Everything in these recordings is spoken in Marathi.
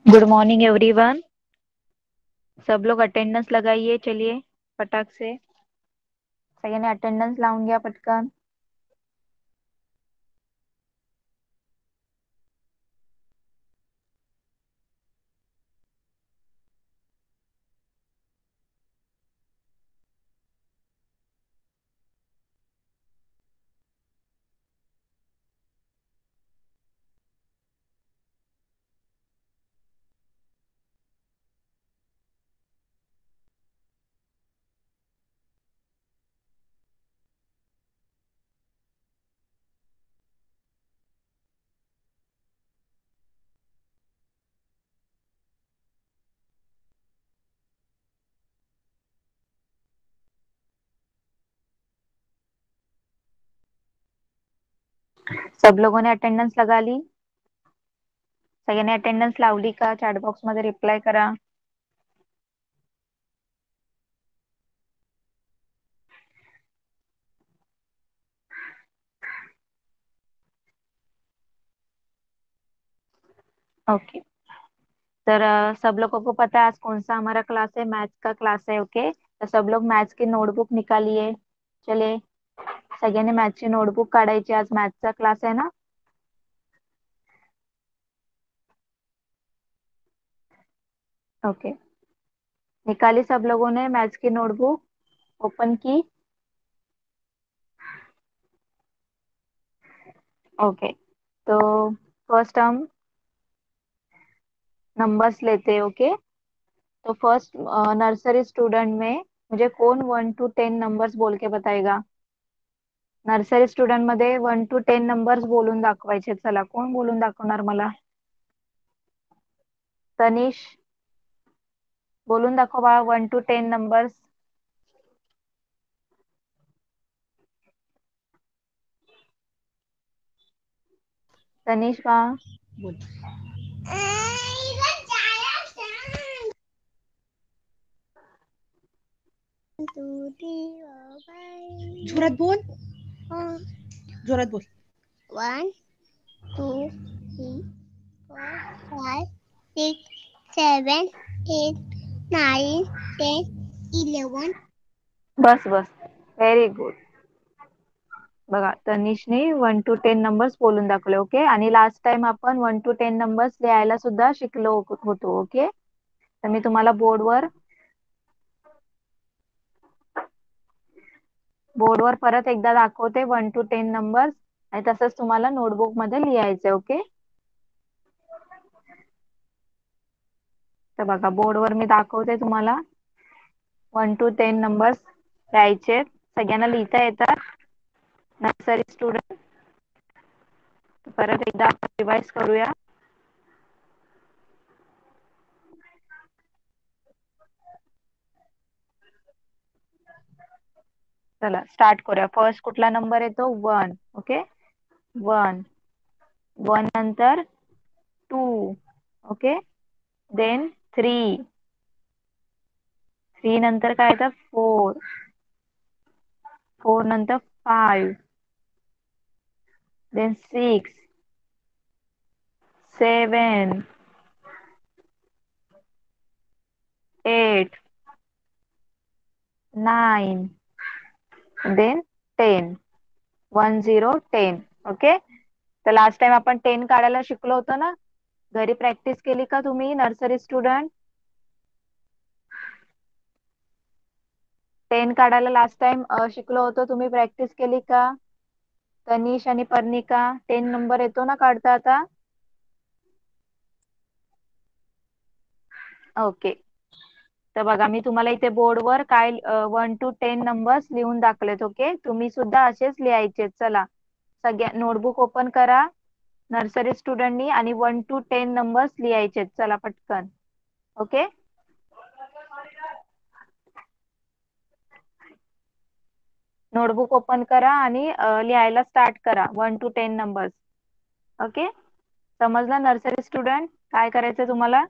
Good morning everyone. सब लोग अटेंडेंस लगाइए, चलिए फटाक से। सगळ्यांनी अटेंडन्स लावून घ्या पटकन। सब लोगों ने अटेंडन्स लगा ली? सगळ्यांनी अटेंडन्स लावली का? चॅट बॉक्स मध्ये रिप्लाय करा। ओके। तर सब लोगों को पता है आज कौन सा हमारा क्लास है? मैथ्स का क्लास है। ओके, तो सब लोग मैथ्स की नोटबुक निकालिए। चलिए, सगळ्यांनी मॅथची नोटबुक काढायची, आज मॅथ्सचा क्लास आहे ना। ओके, निकाली सब लोगों ने मैथ्स की नोटबुक? ओपन की? ओके, तो फर्स्ट हम नंबर्स लेते हैं। ओके, तो फर्स्ट नर्सरी स्टूडेंट में मुझे कौन 1 to 10 नंबर्स बोल के बताएगा? नर्सरी स्टुडंट मध्ये 1 to 10 नंबर्स बोलून दाखवायचे। चला, कोण बोलून दाखवणार मला? तनिष, बोलून दाखव बाळा 1 to 10 नंबर्स। तनिष बा, बोल. जोरात बोल. जोरात बोल. 1, 2, 3, 4, 5, 6, 7, 8, 9, 10, 11. बस बस, व्हेरी गुड। बघा, तनिषने 1 to 10 नंबर्स बोलून दाखवले। ओके, आणि लास्ट टाइम आपण 1 to 10 नंबर्स लिहायला सुद्धा शिकलो होतो। ओके, तर मी तुम्हाला बोर्डवर परत एकदा दाखवते 1 to 10 नंबर्स, आणि तसंच तुम्हाला नोटबुक मध्ये लिहायचे। ओके, तर बघा बोर्डवर मी दाखवते तुम्हाला 1 to 10 नंबर्स लिहायचे। सगळ्यांना लिहिता येतात? नर्सरी स्टुडंट, परत एकदा आपण रिवाइज करूया। चला स्टार्ट करूया। फर्स्ट कुठला नंबर येतो? 1। ओके, 1, 1 नंतर 2, ओके, देन 3, 3 नंतर काय येतं? 4, 4 नंतर 5, देन 6, 7, 8, 9, देन 10, 1 0 10। ओके, तर लास्ट टाइम आपण 10 काढायला शिकलो होतो ना? घरी प्रॅक्टिस केली का तुम्ही नर्सरी स्टुडंट? 10 काढायला लास्ट टाइम शिकलो होतो, तुम्ही प्रॅक्टिस केली का? तनिष आणि पर्णिका, 10 नंबर येतो ना काढता आता? ओके, तर बघा मी तुम्हाला इथे बोर्डवर काय 1 to 10 नंबर्स लिहून दाखवलेत। ओके, तुम्ही सुद्धा असेच लिहायचे। चला, सगळ्या नोटबुक ओपन करा नर्सरी स्टुडंटनी, आणि 1 to 10 नंबर्स लिहायचे। चला पटकन। ओके, नोटबुक ओपन करा आणि लिहायला स्टार्ट करा 1 to 10 नंबर्स। ओके, समझला नर्सरी स्टूडेंट काय करायचं तुम्हाला?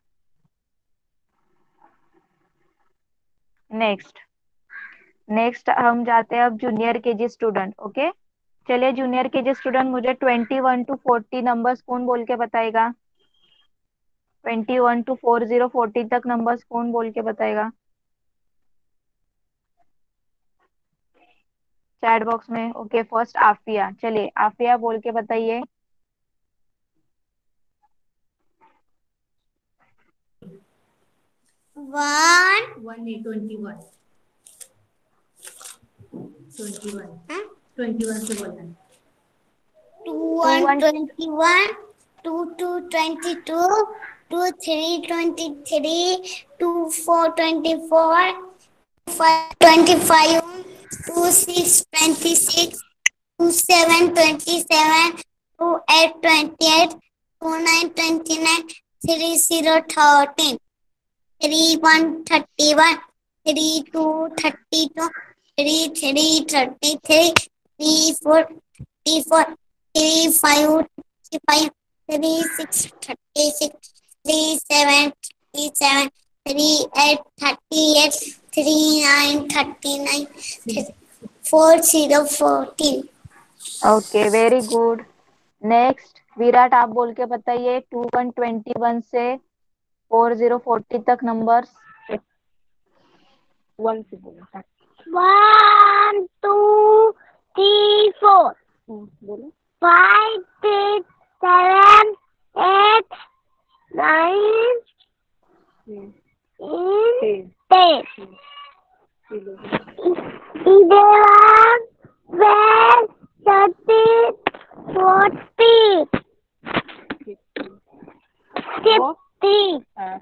नेक्स्ट नेक्स्ट हम जाते हैं अब जूनियर केजी स्टूडेंट। ओके, चलिए जूनियर केजी स्टूडेंट, मुझे 21 to 40 नंबर्स कौन बोल के बताएगा? 21 to 40 तक नंबर्स कौन बोल के बताएगा चैट बॉक्स में? Okay, first Afiya. चलिए आफिया बोल के बताइए। 21 से बोलना है। 21 22 22 23 23 24 24 5 25 26 26 27 27 28 28 29 29 30 13 31 31 32 32 33 33 34 34 35 35 36 36 37 37 38 38 39 39 40 14 ओके, वेरी गुड। नेक्स्ट विराट, आप बोल के बताइए 21 से 40 तक नंबर्स। 1 से बोलो। 1 2 3 4 बोलो। 5 6 7 8 9 10 10 11 12 13 14 15 हाँ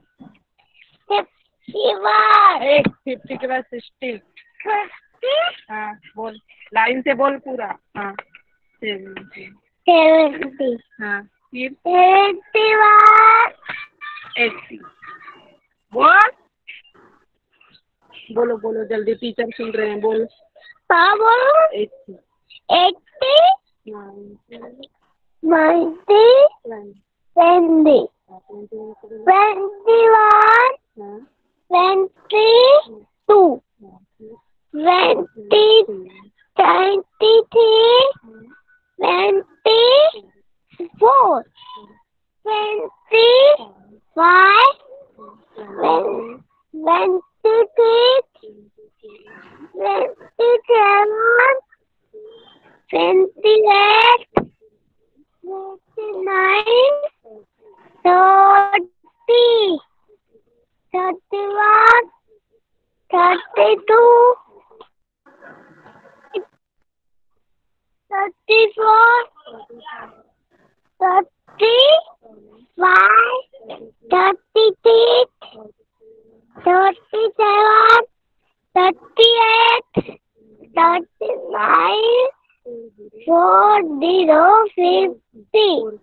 51 50 के बाद 60। 60 हाँ बोल, लाइन से बोल पूरा। हाँ 70। 70 हाँ फिर 81 80। बोल, बोलो बोलो जल्दी, टीचर सुन रहे हैं। बोल। हाँ बोलो 80 80 90 90 20 21 22 20 23 24 25 26 27 28 29 30 31 32 34 35 36 37 38 39 40 50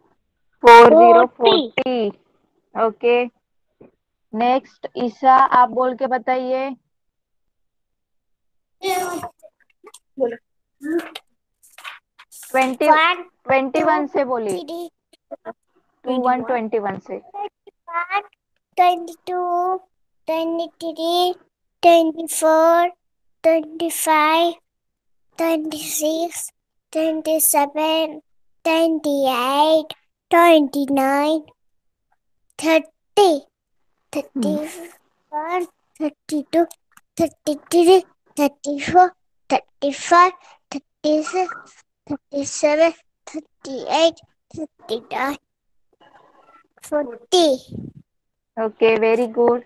40 ओके। नेक्स्ट ईशा, आप बोल के बताइए। बोलो। 21 से बोलिए। 21 से। 22 23 24 25 26 27 28 29 30 31 32 33 34 35 36 37 38 39 40 ओके, वेरी गुड।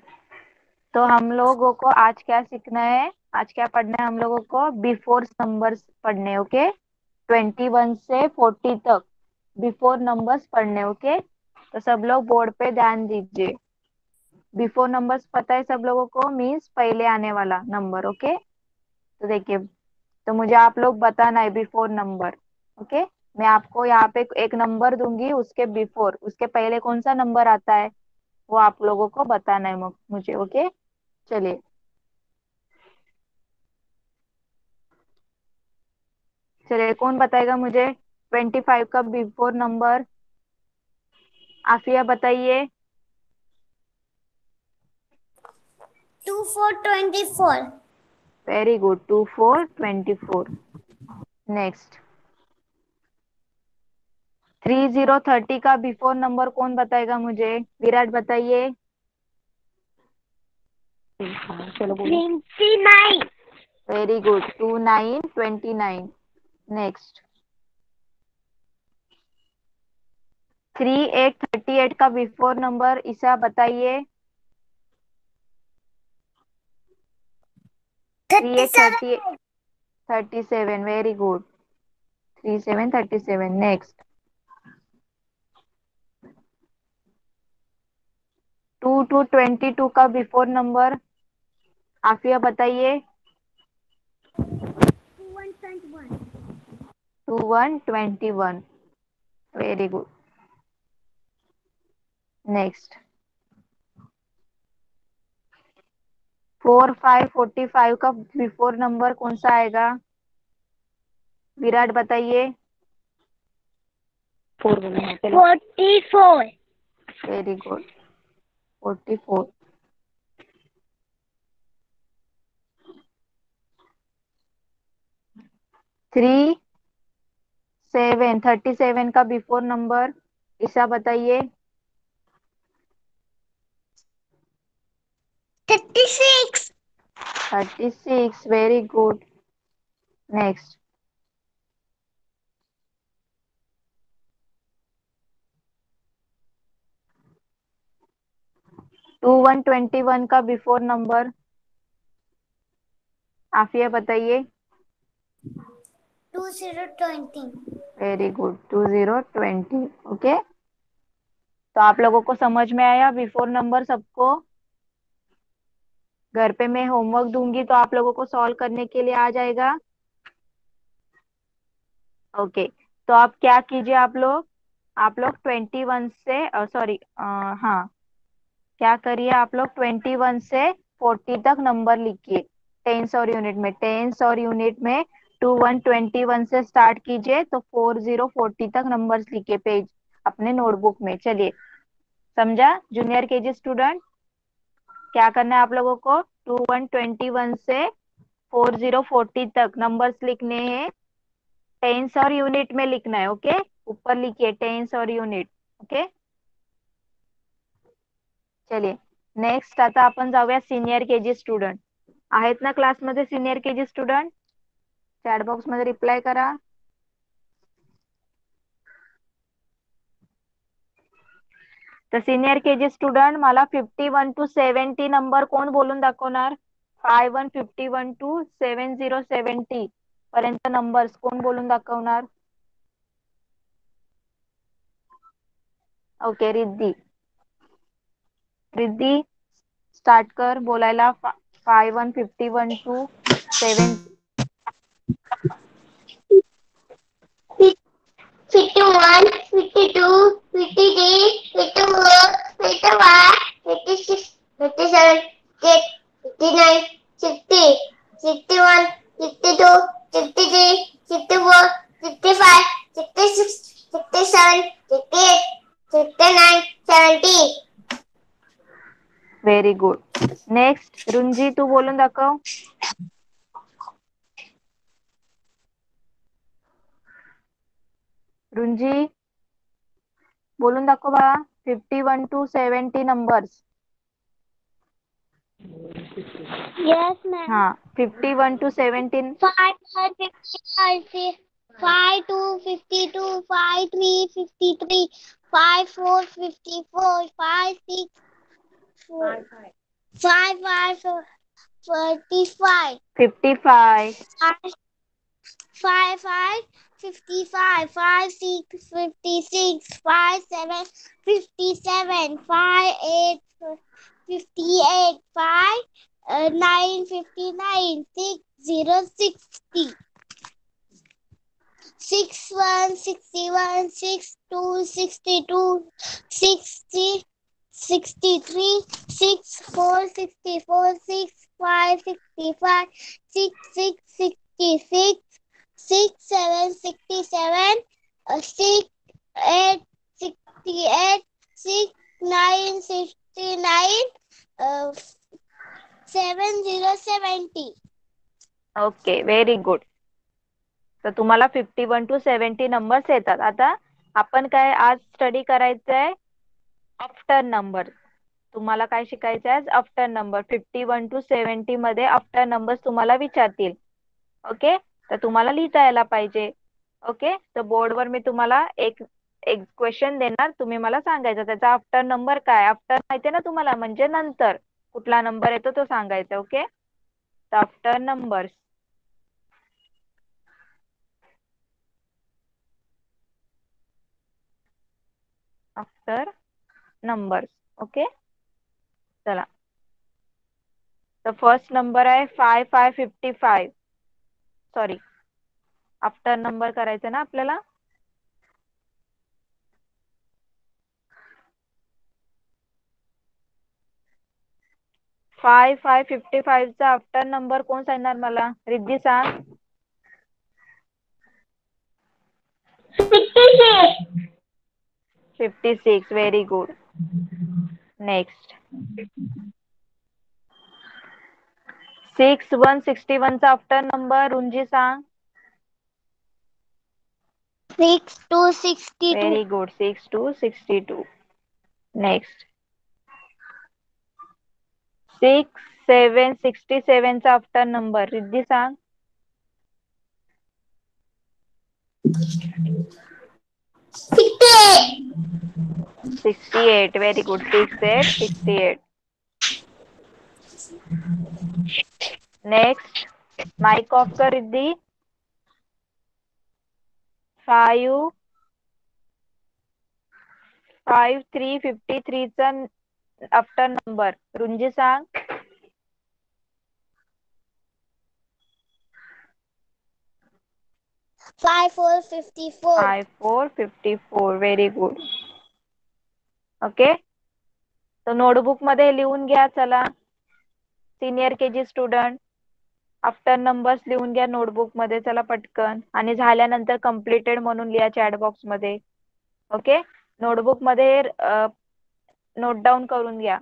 तो हम लोगों को आज क्या सीखना है, आज क्या पढ़ना है? हम लोगों को बिफोर नंबर्स पढ़ने। ओके, 21 से 40 तक बिफोर नंबर्स पढ़ने। ओके, तो सब लोग बोर्ड पे ध्यान दीजिए। बिफोर नंबर्स पता है सब लोगों को? मीन्स पहले आने वाला नंबर। ओके, तो देखिए, तो मुझे आप लोग बताना है बिफोर नंबर। ओके, मैं आपको यहाँ पे एक नंबर दूंगी, उसके बिफोर, उसके पहले कौन सा नंबर आता है वो आप लोगों को बताना है मुझे। ओके, चलिए। चलिए, कौन बताएगा मुझे 25 का बिफोर नंबर? आफिया बताइए। 24 वेरी गुड, 24 24। नेक्स्ट 3030 का बिफोर नंबर कौन बताएगा मुझे? विराट बताइए। हाँ, चलो बोलो। 29. Very good, 2929। नेक्स्ट, 3838 का बिफोर नंबर ईशा बताइए। 3838 37. 37, वेरी गुड, 3737। नेक्स्ट, 2222 का बिफोर नंबर आफिया बताइए। 2121. 2121, वेरी गुड। नेक्स्ट, 4545 का बिफोर नंबर कौन सा आएगा? विराट बताइए। 4 बोलो। हाँ, चलो। 44. Very good, 44। 3737 का बिफोर नंबर ईशा बताइए। 36. 36, वेरी गुड। नेक्स्ट, 2121 का बिफोर नंबर आफिया बताइए। 2020. Very good, 2020। ओके, तो आप लोगों को समझ में आया बिफोर नंबर सबको? घर पे मैं होमवर्क दूंगी तो आप लोगों को सॉल्व करने के लिए आ जाएगा। ओके, तो आप क्या कीजिए, आप लोग 21 से सॉरी, हाँ, क्या करिए, आप लोग 21 से 40 तक नंबर लिखिए। टेंस और यूनिट में 2121 से स्टार्ट कीजिए, तो 4040 तक नंबर्स लिखिए पेज अपने नोटबुक में। चलिए, समझा जूनियर केजी स्टूडेंट? क्या करना है आप लोगों को? 2121 से 4040 तक नंबर्स लिखने हैं। टेंस और यूनिट में लिखना है। ओके, ऊपर लिखिए टेंस और यूनिट। ओके, चलिए, नेक्स्ट आता आपण जाऊया सिनियर केजी स्टुडंट। आहेत ना क्लासमध्ये senior KG student? Chat box मध्ये रिप्लाय करा। तर सिनियर केजी स्टुडंट, मला 51 टू 70 नंबर कोण बोलून दाखवणार? 5151 टू 7070 पर्यंत नंबर्स कोण बोलून दाखवणार? ओके, रिद्धी, रिद्धी स्टार्ट कर बोलायला। 5151 टू 7। 51, 52, 53, 54, 55, 56, 57, 59, 60, 61, 62, 63, 64, 65, 66, 67, 68, 69, 70. Very good. नेक्स्ट, रुंजी तू बोलून दाखव। रुंजी बोलून दाखव बाळा, 51 टू 70 नंबर्स। Yes, ma'am. हाँ, 51 टू 17। 5 5 2 52 5 3 53 5 4 54 5 6 5 5 45 55, 5 5 55 5 6 56 5 7 57 5 8 58 5 9 59 6 0 60 61 61 62 62 60 63 64 64 65 65 66 66 67 67 6 8 68 6 9 69 70 70. Okay, very good. तर तुम्हाला 51 टू 70 नंबर्स येतात। आता आपण काय आज स्टडी करायचंय आफ्टर नंबर. तुम्हाला काय शिकायचं आहे आफ्टर नंबर. 51 to 70 मध्ये आफ्टर नंबर्स तुम्हाला विचारतील. ओके, तर तुम्हाला लिहिता यायला पाहिजे. ओके, तर बोर्डवर मी तुम्हाला एक एक क्वेश्चन देणार, तुम्ही मला सांगायचं त्याचा आफ्टर नंबर काय. आफ्टर माहितीये ना तुम्हाला, म्हणजे नंतर कुठला नंबर येतो तो सांगायचा. ओके, तर after numbers. After numbers. Okay, चला. तर फर्स्ट नंबर आहे 5555. सॉरी, आफ्टर नंबर करायचं ना आपल्याला. 5555 चा आफ्टर नंबर कोण सांगणार मला? रिद्धी सांग. 56. Very good. नेक्स्ट 6161 चा आफ्टर नंबर रुंजी सांग. 6262. Very good. 6262. नेक्स्ट 6767 चा आफ्टर नंबर रिद्धी सांग. 68. Very good. 6868. Next mic off कर रिद्धी. 5353 चा आफ्टर नंबर रुंजी सांग. 5454. 5454. Very good. ओके, तर नोटबुक मध्ये लिहून घ्या. चला senior KG student, after numbers लिहून घ्या नोटबुक मध्ये. चला पटकन, आणि झाल्यानंतर कम्प्लिटेड म्हणून लिहा चॅट बॉक्स मध्ये. ओके, नोटबुक मध्ये नोट डाऊन करून घ्या.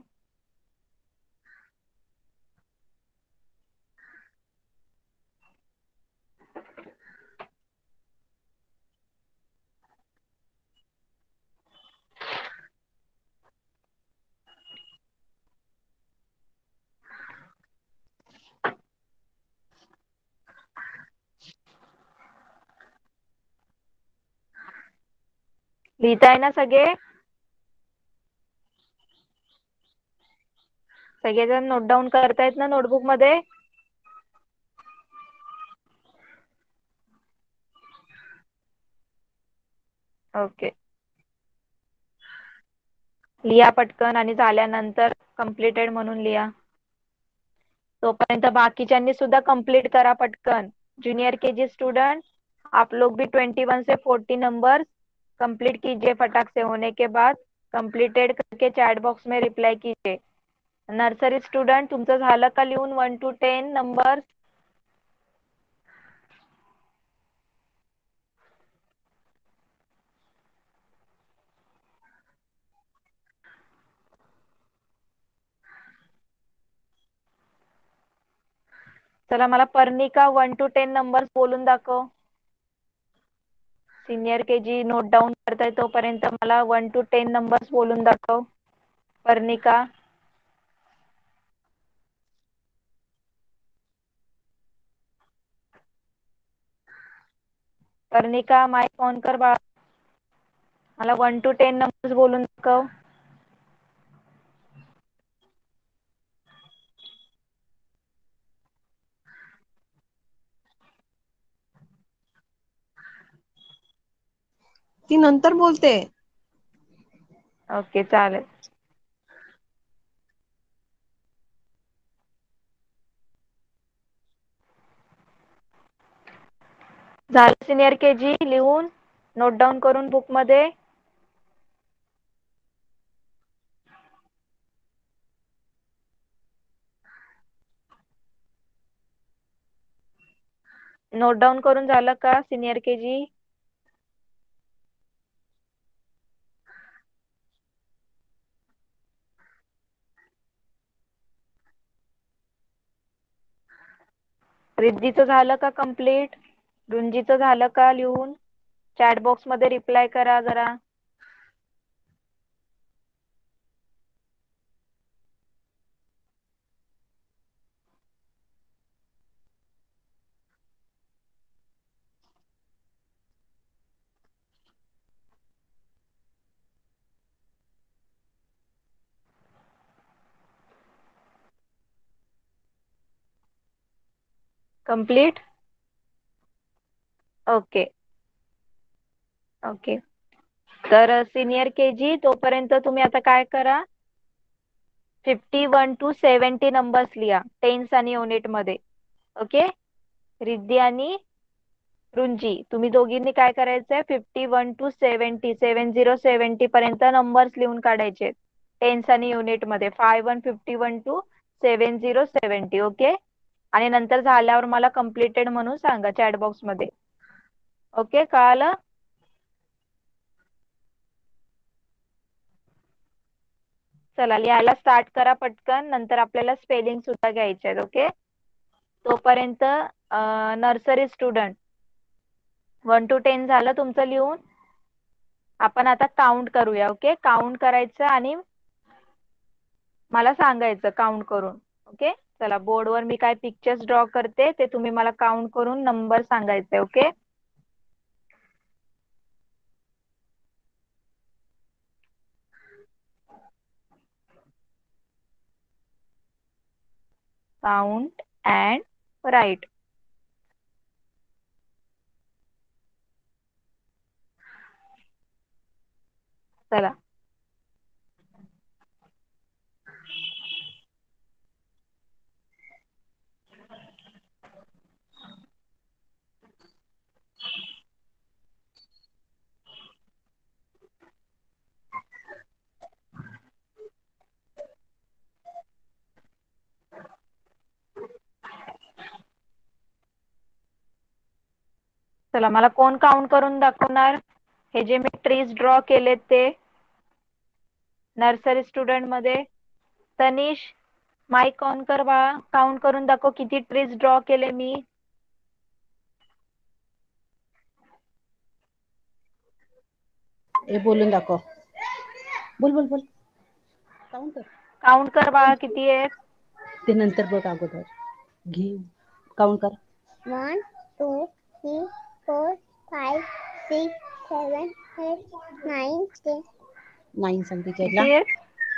लिहिताय ना सगळे? सगळेजण नोट डाऊन करतायत ना नोटबुक मध्ये? ओके, लिहा पटकन, आणि झाल्यानंतर कम्प्लिटेड म्हणून लिहा. तोपर्यंत बाकीच्यांनी सुद्धा कंप्लीट करा पटकन. जूनियर केजी स्टूडेंट, आप लोग भी 21 से 40 नंबर कंप्लीट कीजिए फटाक से. होने के बाद कंप्लीटेड करके चैट बॉक्स में रिप्लाई कीजिए. नर्सरी स्टूडेंट, तुमचं झालं का लिहून 1 to 10 नंबर? चला, मला पर्णिका 1 to 10 नंबर्स बोलून दाखव. सिनियर केजी नोट डाऊन करताय तोपर्यंत मला 1 to 10 नंबर्स बोलून दाखव. पर्णिका. पर्णिका, माइक ऑन कर बाळा. मला 1 to 10 नंबर्स बोलून दाखव. ती नंतर बोलते. ओके, चालेल. झालं सिनियर केजी लिहून नोट डाऊन करून बुक मध्ये? नोट डाऊन करून झालं का सिनियर केजी? रिद्धीचं झालं का कंप्लीट? रुंजीचं झालं का लिहून? चॅट बॉक्स मध्ये रिप्लाय करा जरा. कंप्लीट. Okay okay. तर सिनियर KG तोपर्यंत तुम्ही आता काय करा, 51 to 70 नंबर्स लिहा टेन्स आणि युनिट मध्ये. ओके. रिद्धी आणि रुंजी तुम्ही दोघींनी काय करायचंय, 51 to 70 70 पर्यंत नंबर्स लिहून काढायचे टेन्स आणि युनिट मध्ये. 51 to 70. ओके. आणि नंतर झाल्यावर मला कम्प्लिटेड म्हणून सांगा चॅट बॉक्स मध्ये. ओके, कळालं? चला लिहायला स्टार्ट करा पटकन, नंतर आपल्याला स्पेलिंग सुद्धा घ्यायचे आहेत. ओके. तोपर्यंत नर्सरी स्टुडंट 1 to 10 झालं तुमचं लिहून. आपण आता काउंट करूया. ओके, काउंट करायचं आणि मला सांगायचं काउंट करून. ओके. चला बोर्डवर मी काय पिक्चर्स ड्रॉ करते ते तुम्ही मला काउंट करून नंबर सांगायचे. ओके. Count and write. चला चला मला कोण काउंट करून दाखवणार, हे जे मी ट्रीज ड्रॉ केलेत ते नर्सरी स्टुडंट मध्ये. तनिष माईक ऑन कर बाळा, काउंट करून दाखव किती ट्रीज ड्रॉ केले मी. हे बोलून दाखव. बोल बोल बोल. काउंट कर. काउंट कर बाळा किती आहेत. ते नंतर बघ, अगोदर घे काउंट कर. 1, 2, 3, 4, 5, 6, 7, 8, 9, 10, 9 सांग तिच्या किती आहेत.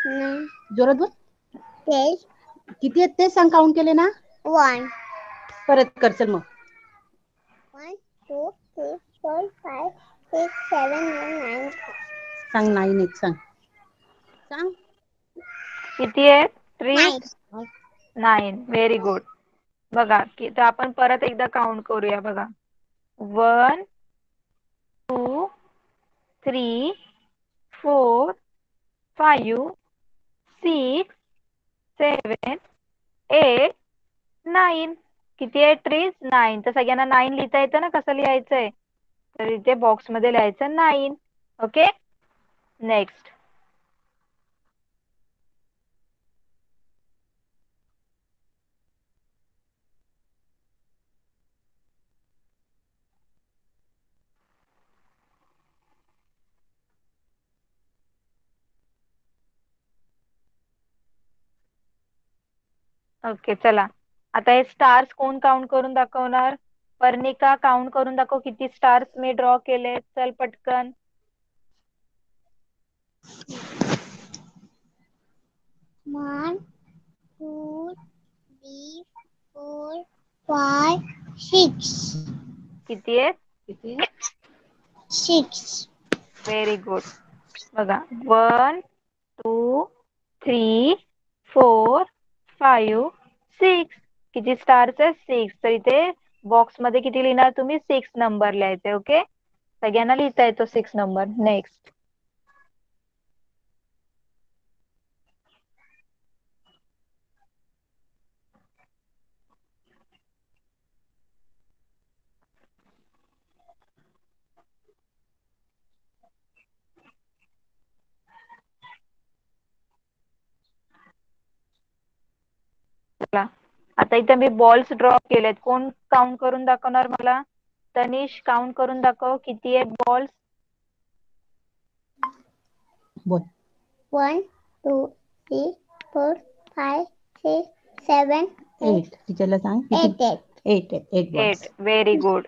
9, जोरात बोल. 10, किती आहेत ते सांग, काउंट केले ना. 1. परत कर चल मग. 1, 2, 3, 4, 5, 6, 7, 8, 9. सांग 9 आहेत सांग. सांग किती आहेत ट्रीज. 9. 9. Very good. बघा की तर आपण परत एकदा काउंट करूया बघा. 1 2 3 4 5 6 7 8 9. किती आहे ट्रीज. 9. तर सगळ्यांना 9 लिहिता येतं ना, कसं लिहायचंय, तर इथे बॉक्स मध्ये लिहायचं 9. ओके. नेक्स्ट. ओके चला आता हे स्टार्स कोण काउंट करून दाखवणार. पर्णिका काउंट करून दाखव किती स्टार्स मी ड्रॉ केले. चल पटकन. 1, 2, 3, 4, 5, 6. किती आहेत. किती 6. Very good. बघा 1 2 3 4 5 6. किती स्टार्स आहेत. 6. तर इथे बॉक्स मध्ये किती लिहिणार तुम्ही, 6 नंबर लिहायचे. ओके. सगळ्यांना लिहिता येतो 6 नंबर. नेक्स्ट. चला आता इथे मी बॉल्स ड्रॉ केलेत. कोण काउंट करून दाखवणार मला. तनिष काउंट करून दाखव किती आहेत बॉल्स. बोल. 1, 2, 3, 4, 5, 6, 7, 8. टीचरला सांग किती. 8. 8 बॉल्स. 8. Very good.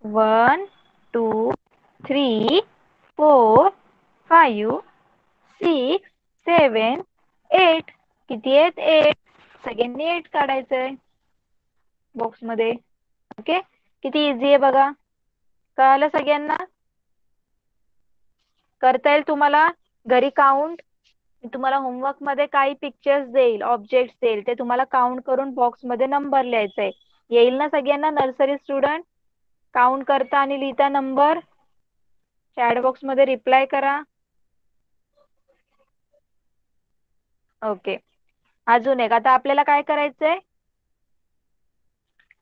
1, 2, 3, 4, 5, 6, 7, 8. किती आहेत? 8. सगळ्यांनी 8 काढायचंय बॉक्स मध्ये. ओके, किती इझी आहे बघा. कळालं सगळ्यांना? करता येईल तुम्हाला घरी काउंट. मी तुम्हाला होमवर्क मध्ये काही पिक्चर्स देईल, ऑब्जेक्ट्स देईल, ते तुम्हाला काउंट करून बॉक्स मध्ये नंबर लिहायचा आहे. येईल ना सगळ्यांना? नर्सरी स्टुडंट काउंट करता आणि लिहिता नंबर. चॅट बॉक्स मध्ये रिप्लाय करा. ओके, अजून एक. आता आपल्याला काय करायचंय,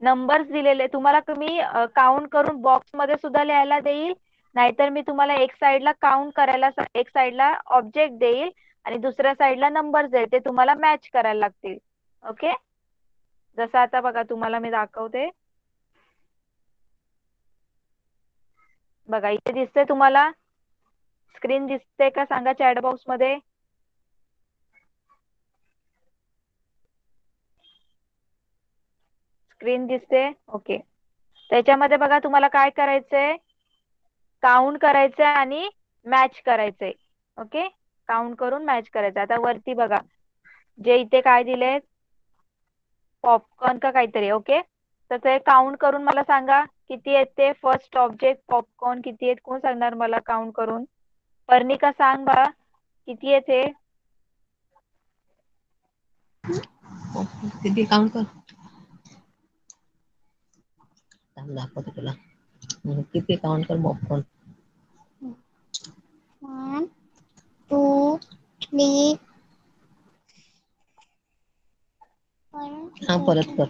नंबर्स दिलेले तुम्हाला मी काउंट करून बॉक्स मध्ये सुद्धा लिहायला देईल, नाहीतर मी तुम्हाला एक साइडला काउंट करायला, एक साइडला ऑब्जेक्ट देईल आणि दुसऱ्या साइडला नंबर्स देईल, ते तुम्हाला मॅच करायला लागतील. ओके, जसं आता बघा तुम्हाला मी दाखवते. बघा इथे दिसते तुम्हाला, स्क्रीन दिसते का सांगा चॅट बॉक्स मध्ये. स्क्रीन दिसते? ओके, त्याच्यामध्ये बघा तुम्हाला काय करायचंय, काउंट करायचंय आणि मॅच करायचंय. ओके, काउंट करून मॅच करायचं. आता वरती बघा जे इथे काय दिले, पॉपकॉर्न का काहीतरी. ओके, तर ते काउंट करून मला सांगा किती आहेत ते. फर्स्ट ऑब्जेक्ट पॉपकॉर्न किती आहेत, कोण सांगणार मला काउंट करून? पर्णिका सांग बा किती आहेत ते. किती काउंट कर. दाखवते तुला. किती काउंट कर पॉपकॉर्न. 1, 2, 3. हा परत कर.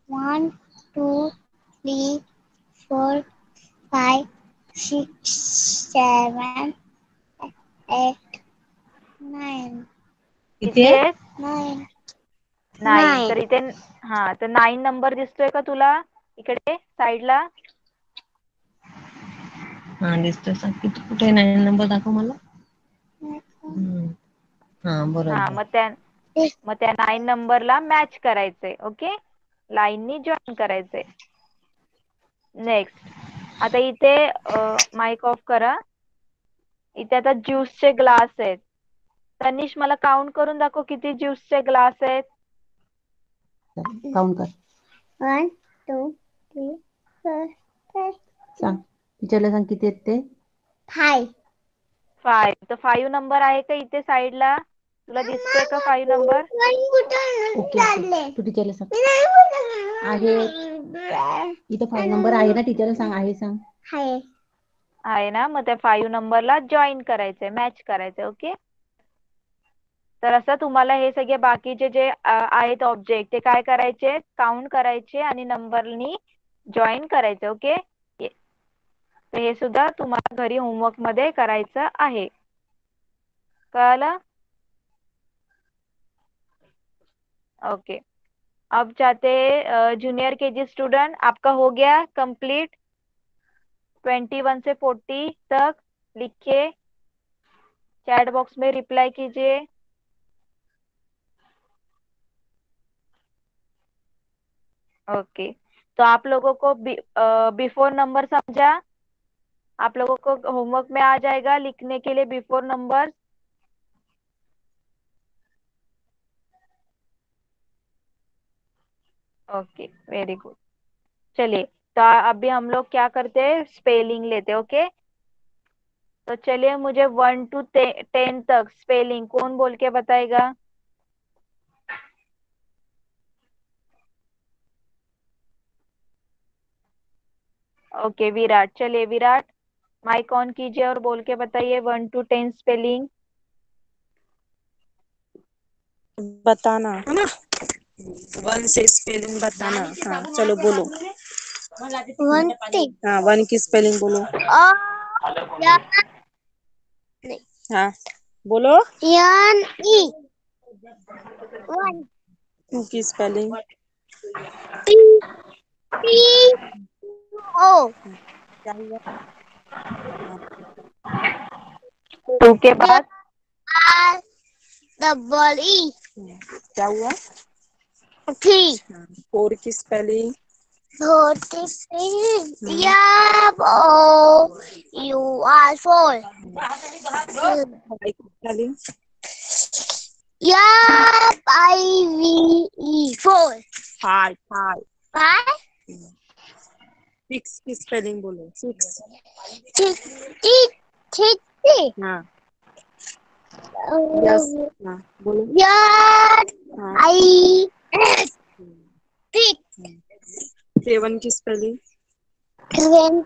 1, 2, 3, 4, 5, 6, 7, 8, 9. किती आहेत? 9. 9. तर इथे हा, तर 9 नंबर दिसतोय का तुला इकडे साईडला? हा दिसतोय. सांग किती, कुठे 9 नंबर दाखव मला. हा हा, बरोबर. मग त्या 9 नंबरला मॅच करायचंय. ओके, लाईननी जॉईन करायचंय. नेक्स्ट, आता इथे माइक ऑफ करा. इथे आता ज्यूसचे ग्लास आहेत. तनिष मला काउंट करून दाखव किती ज्यूसचे ग्लास आहेत. काउंट कर. 1, 2, 3, 4, 5. सांग टीचरला, सांग किती आहेत ते. 5. 5. तर 5 नंबर आहे का इथे साईडला? तुला दिसतोय का 5 नंबर? ओके, तू टीचरला सांग. आहे इथं 5 नंबर आहे ना, टीचरला सांग. आहे सांग. आहे ना, मग त्या 5 नंबरला जॉईन करायचंय, मॅच करायचंय. ओके, तर असं तुम्हाला हे सगळे बाकीचे जे आहेत ऑब्जेक्ट, ते काय करायचे, काउंट करायचे आणि नंबरनी जॉईन करायचे. ओके, तर हे सुद्धा तुम्हाला घरी होमवर्क मध्ये करायचं आहे. कळलं? ओके, अब जाते जूनियर केजी स्टूडेंट, आपका हो गया कंप्लीट. 21 से 40 तक लिखिए, चैट बॉक्स में रिप्लाई कीजिए. ओके, तो आप लोगों को बिफोर नंबर समझा? आप लोगों को होमवर्क में आ जाएगा लिखने के लिए before number. Okay, very good. चलिए, तो अभी हम लोग क्या करते हैं, स्पेलिंग लेते. ओके, तो चलिए मुझे 1 to 10 तक स्पेलिंग कौन बोल के बताएगा? ओके विराट, चलिए विराट माइक ऑन कीजिए और बोल के बताइए 1 to 10 स्पेलिंग. बताना है ना, 1 से स्पेलिंग बताना. हाँ चलो बोलो. 1, 3. हाँ 1 की स्पेलिंग बोलो. हाँ बोलो. N-E. 1. 2 की स्पेलिंग. P. P. O. क्या हुआ? हाँ, 2 के बाद R double E. क्या हुआ? 3. 4 की स्पेलिंग? 4 की स्पेलिंग O U R 4. 5 की स्पेलिंग? FIVE 4. 5. 5. 6 की स्पेलिंग बोलो. 6. 60. हाँ. यस. हाँ, बोलो. हाँ. YIS 6. 7 की स्पेलिंग? 20.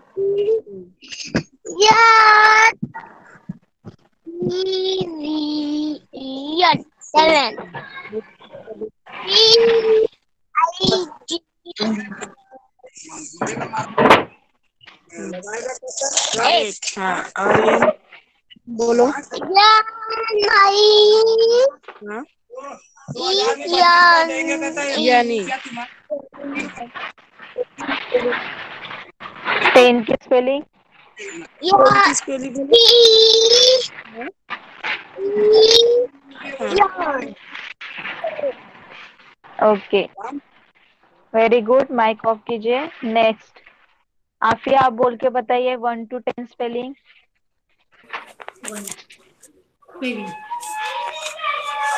EVEN 7. एट. हाँ, और ये बोलो. हाँ. यानी 10 की स्पेलिंग? 4 की स्पेलिंग बोलो. हाँ. Okay, very good. Mic off कीजिए. नेक्स्ट आफिया, आप बोल के बताइए 1 to 10 spelling.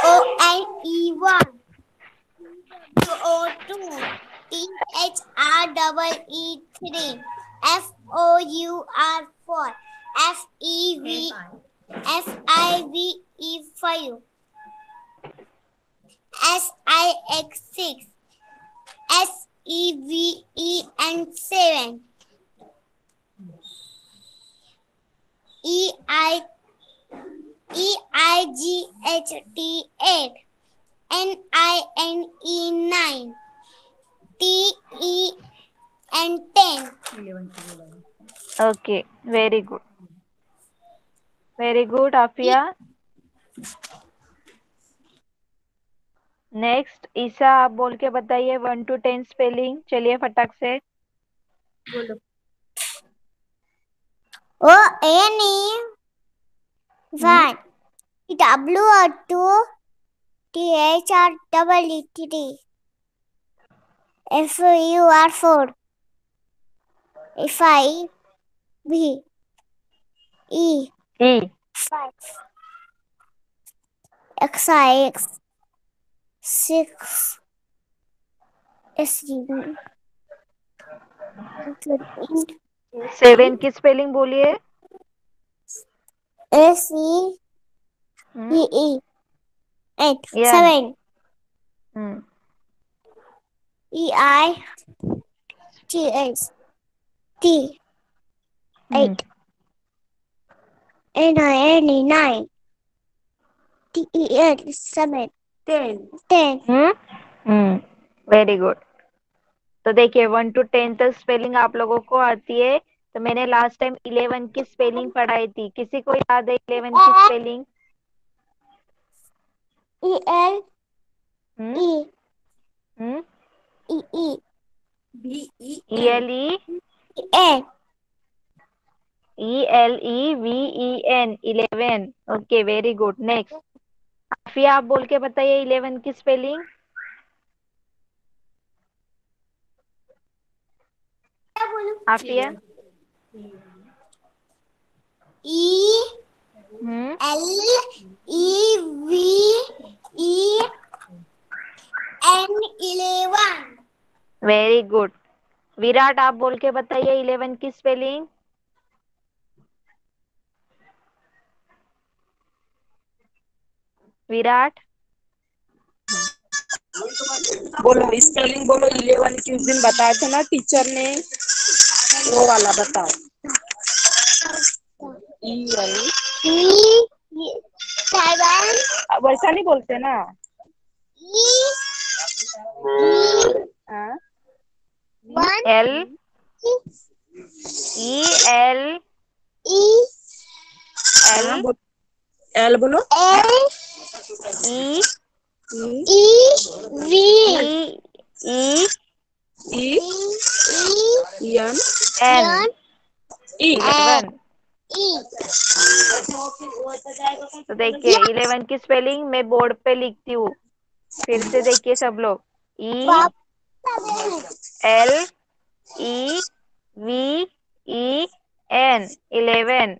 ONE1 O2 THREE3 FOUR4 FIVE5 SIX6 SEVEN7 EIGHT8 NINE9 TEN10. Okay, very good, very good Afiya. Next Isa, आप बोल के बताइए 1 to 10 स्पेलिंग. चलिए फटाक से. ONE1 WO2 THREE3 FOUR4 FIVE E. XIX6 7 की स्पेलिंग बोलिए. SEVE 8 Yeah. 7 हम्म. EIGHT हम्म. 8 NINE9 TEN7 10. Very good. तो देखिए 1 to 10 तक स्पेलिंग आप लोगों को आती है. तो मैंने लास्ट टाइम 11 की स्पेलिंग पढ़ाई थी. किसी को याद है 11 की स्पेलिंग? ELE हम्म. EE ELE N ELEVEN 11. Okay, very good. Next Afiya, आप बोल के बताइए 11 की स्पेलिंग. आफिया. हम्म. ELEVEN very good. विराट, आप बोल के बताइए 11 की स्पेलिंग. विराट. बोलो स्पेलिंग बोलो. 11 की उस दिन बताए थे ना टीचर ने, वो वाला बताओ. EL. 7 वैसा नहीं बोलते ना. हाँ. L EL हाँ, L L बोलो. E E E E E N N E 11। E तो देखिए 11 की स्पेलिंग मैं बोर्ड पे लिखती हूँ, फिर से देखिए सब लोग। ELEVEN 11।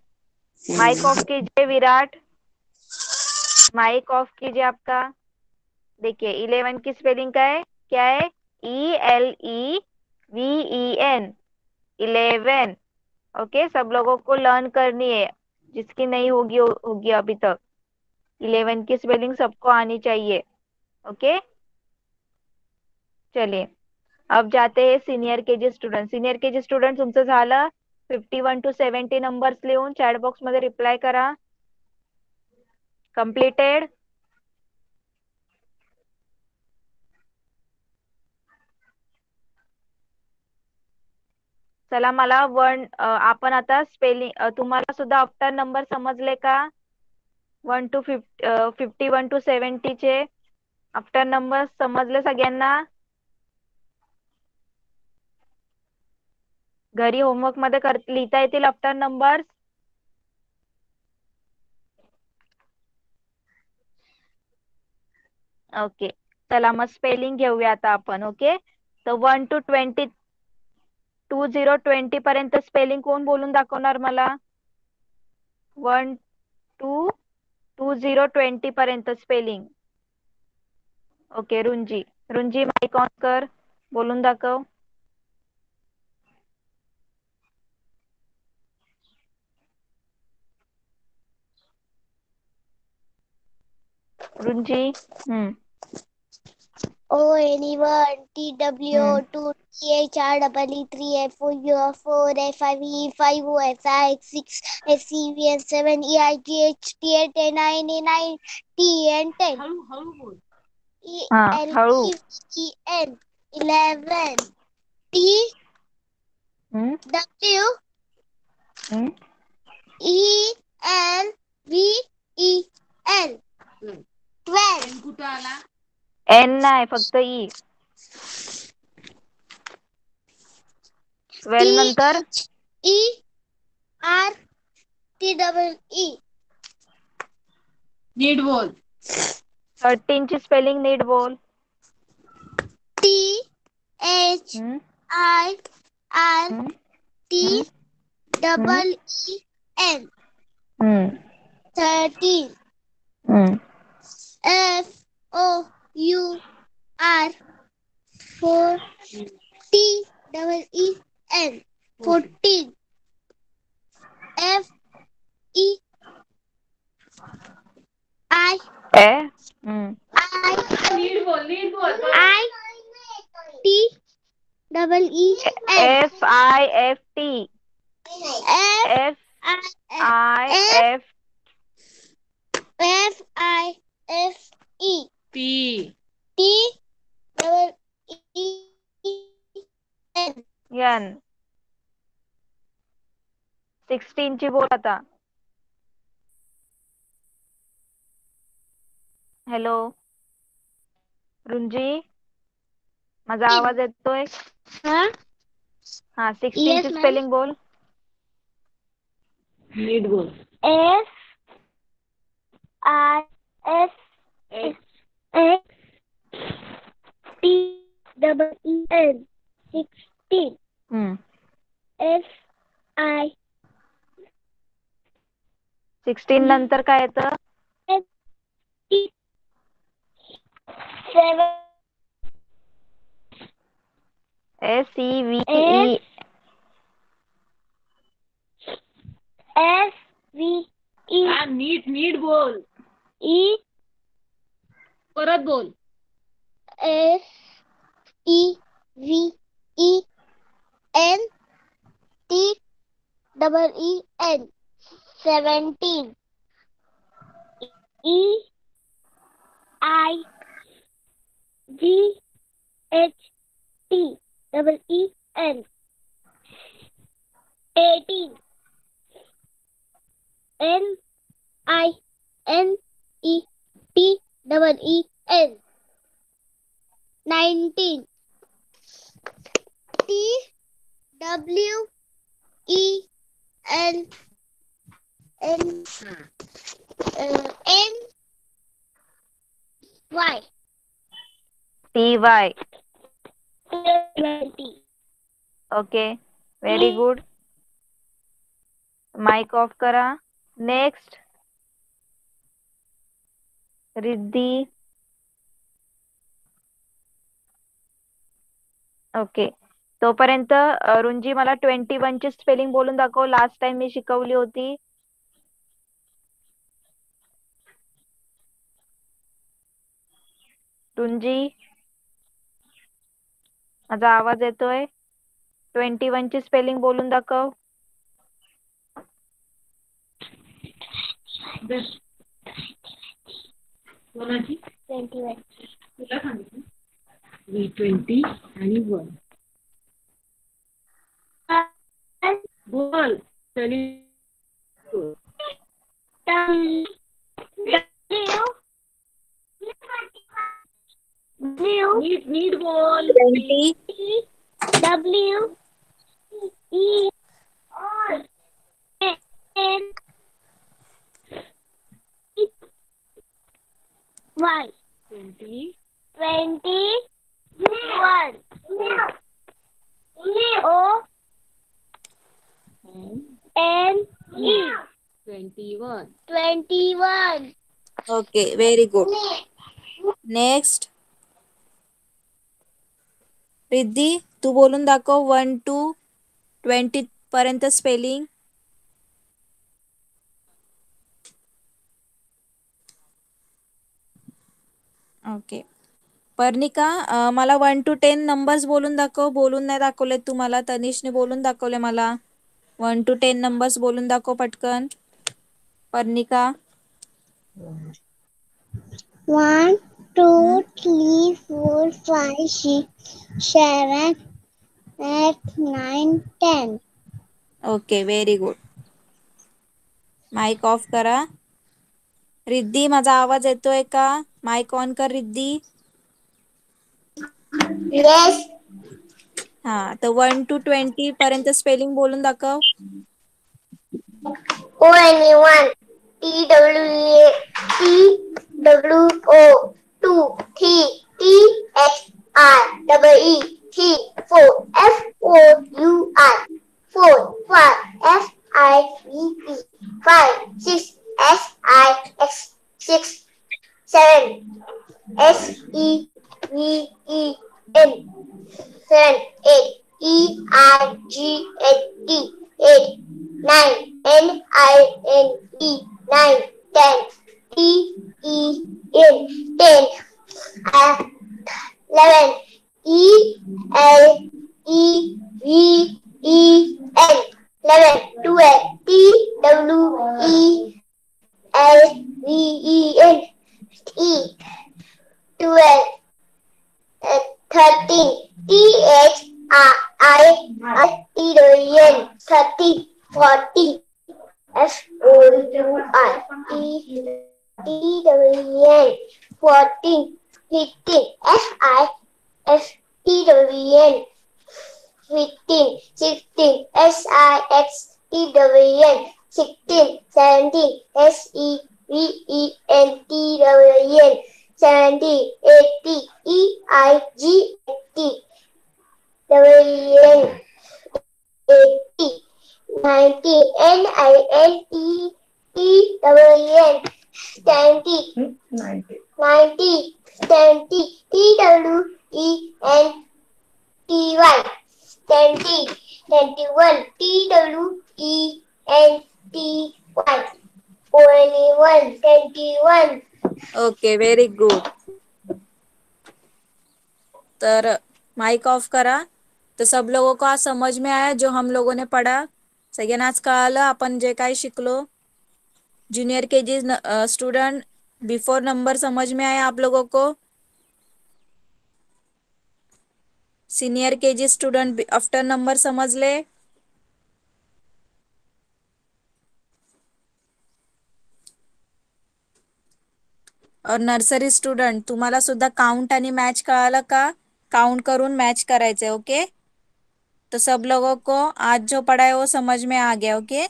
माइक ऑफ कीजिए विराट, माइक ऑफ कीजिए आपका। देखिए 11 की स्पेलिंग क्या है? ELEVEN 11। ओके, सब लोगों को लर्न करनी है, जिसकी नहीं होगी अभी तक। 11 की स्पेलिंग सबको आनी चाहिए। ओके, चलिए अब जाते हैं senior KG student. Senior KG student तुमचं झालं 51 to 70 नंबर्स लिहून चॅट बॉक्स मध्ये रिप्लाय करा. कम्प्लिटेड. चला मला आपण आता स्पेलिंग तुम्हाला सुद्धा आफ्टर नंबर समजले का? 51 to 70 चे आफ्टर नंबर समजले सगळ्यांना? घरी होमवर्क मध्ये लिहिता येतील आफ्टर नंबर्स? ओके, चला मग स्पेलिंग घेऊया आता आपण. ओके, तर 1 to 20 20 पर्यंत स्पेलिंग कोण बोलून दाखवणार मला? 1 to 20 पर्यंत स्पेलिंग. ओके, रुंजी माइक ऑन कर, बोलून दाखव. रुंजी. ONE1 TWO हम्म 2 THREE 3F4G4F5E5OF6 SCVN7EIGHT8 TN10 हा, हळू. ELEVEN 11 हम्म हम्म TWELVEN 12 एन नाही, फक्त ई. 12 नंतर THERTEE नीट बोल. 13 ची स्पेलिंग नीट बोल. THIRTEEN हम्म हम्म हम्म 13 हम्म FOUR 14 FEI ए. हम्म नीट बोल. ITEEN FIFT. F FIF. FIFE P TEEN N. 16 ची बोल आता. हॅलो रुंजी, माझा आवाज येतोय? हाँ हा, 16 Yes, ची ma'am. स्पेलिंग बोल. नीट बोल. FISXTEEN 16 हम्म FI 16 नंतर काय येतं? 7 SEVE. SVE नीट बोल. परत बोल. SEVENTEEN 17 EIGHTEEN 18 NINETEEN 19 WELNY. TY. 20. Okay, very good. Mic off करा. नेक्स्ट रिद्धी. ओके, तोपर्यंत रुंजी मला 21 ची स्पेलिंग बोलून दाखव. लास्ट टाइम मी शिकवली होती. रुंजी, माझा आवाज येतोय? 21 ची स्पेलिंग बोलून दाखव. कोणाची? 21. तुला सांगितलं 20 आणि 1 बोल. चली नीट नीट बोल. 20. WELNY. 20 21. ONE. 21. 21. Okay, very good. Next Riddhi, तू बोलून दाखव 1 to 20 पर्यंत स्पेलिंग. ओके, पर्णिका, मला 1 to 10 नंबर्स बोलून दाखव. बोलून नाही दाखवले तुम्हाला, तनिषने बोलून दाखवले मला. 1 to 10 नंबर्स बोलून दाखव पटकन. Parnika. 1, 2, 3, 4, 5, 6, 7, 8, 9, 10. Okay, very good. Mic off करा. रिद्धी, माझा आवाज येतोय का? माइक ऑन कर रिद्धी. Yes. हा, तर 1 to 20 पर्यंत स्पेलिंग बोलून दाखव. ONE. TWO. 2. THREE. 4. FOUR. 4. 5. FIVE. 5. 6. SIX. 6. 7. SEVEN. 7. 8. EIGHT. 8. 9. NINE. 9. 10. TEN. 10. 11. ELEVEN. 11. 12. TWELVEN. 12. 13. THRITEN. 13. 14. FOUR. 14. 15. FISTWN. 15. 16. SIXTWN. 16. 17. SEVENTWN. 70. 80. EIGHT. WN. 80. 90. NINETWN. 90. 90. 20. TWENTY. 20. 21. TWENTY. 21. 21. Okay, very good. तर माइक ऑफ करा. तो सब लोगों को आज समझ में आया जो हम लोगों ने पढ़ा? सगळ्यांना आज कळालं आपण जे काय शिकलो? Junior KG student, before number समझ में आया आप लोगों को? Senior KG student after number समझ ले? और नर्सरी स्टूडेंट, तुम्हाला सुद्धा काउंट आणि मॅच कळालं का? काउंट करून मॅच करायचे. ओके, तो सब लोगों को आज जो पढ़ा है वो समझ में आ गया, ओके।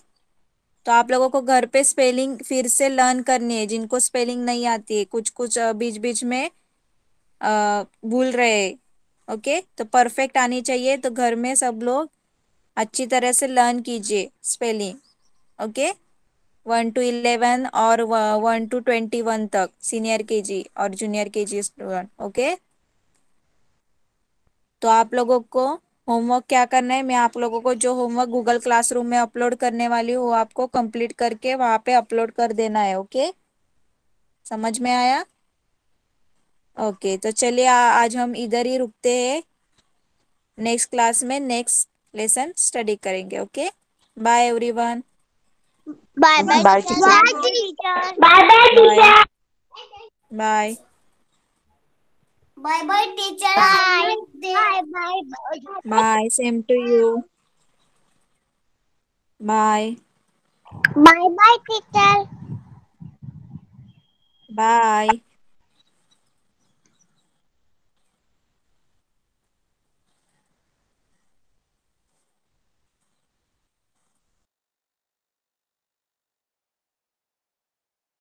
तो आप लोगों को घर पे स्पेलिंग फिर से लर्न करनी है, जिनको स्पेलिंग नहीं आती है, कुछ कुछ बीच बीच में भूल रहे हैं, ओके। तो परफेक्ट आनी चाहिए, तो घर में सब लोग अच्छी तरह से लर्न कीजिए स्पेलिंग, ओके। 1 to 11 और 1 to 21 तक, सीनियर केजी और जूनियर केजी स्टूडेंट, ओके। तो आप लोगों को होमवर्क क्या करना है, मैं आप लोगों को जो होमवर्क गूगल क्लासरूम में अपलोड करने वाली हूँ वो आपको कंप्लीट करके वहां पे अपलोड कर देना है, ओके। समझ में आया? ओके, तो चलिए आज हम इधर ही रुकते हैं। नेक्स्ट क्लास में नेक्स्ट लेसन स्टडी करेंगे, okay. Bye everyone. Bye bye, bye teacher. Teacher. Bye, teacher. Bye bye, bye teacher. Bye. Bye bye, teacher. Bye. Bye bye. Bye, same to you. Bye Bye bye, teacher. Bye.